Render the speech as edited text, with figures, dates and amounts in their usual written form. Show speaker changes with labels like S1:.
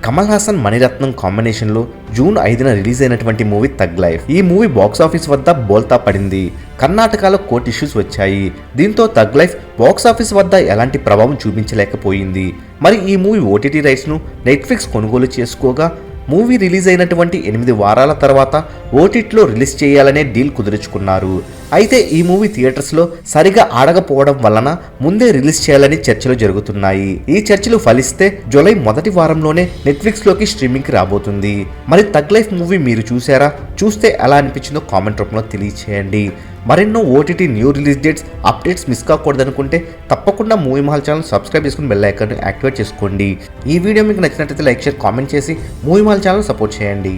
S1: Kamal Haasan Mani Ratnam combination లో June 5న release అయినటువంటి movie tug life. ఈ మూవీ బాక్స్ ఆఫీస్ వద్ద బోల్తా పడింది. కర్ణాటకలో కోర్టు ఇష్యూస్ వచ్చాయి. దీంతో థగ్ లైఫ్ బాక్స్ ఆఫీస్ వద్ద ఎలాంటి ప్రభావం చూపించలేకపోయింది. మరి ఈ మూవీ ఓటీటీ రైట్స్ ను నెట్ఫ్లిక్స్ కొనుగోలు చేసుకోగా మూవీ రిలీజ్ అయినటువంటి 8 వారాల తర్వాత ఓటీటీలో రిలీజ్ చేయాలనే డీల్ కుదుర్చుకున్నారు. అయితే ఈ మూవీ థియేటర్స్లో సరిగా ఆడకపోవడం వలన ముందే రిలీజ్ చేయాలని చర్చలు జరుగుతున్నాయి. ఈ చర్చలు ఫలిస్తే జూలై మొదటి వారంలోనే నెట్ఫ్లిక్స్లోకి స్ట్రీమింగ్కి రాబోతుంది. మరి థగ్ లైఫ్ మూవీ మీరు చూసారా? చూస్తే ఎలా అనిపించిందో కామెంట్ రూపంలో తెలియచేయండి. మరెన్నో OTT new release dates updates miss కాకూడదనుకుంటే తప్పకుండా మూవీ మహల్ ఛానల్ సబ్స్క్రైబ్ చేసుకుని బెల్ ఐకాన్ యాక్టివేట్ చేసుకోండి. ఈ వీడియో మీకు నచ్చినట్లయితే లైక్ షేర్ కామెంట్ చేసి మూవీ మహల్ ఛానల్ సపోర్ట్ చేయండి.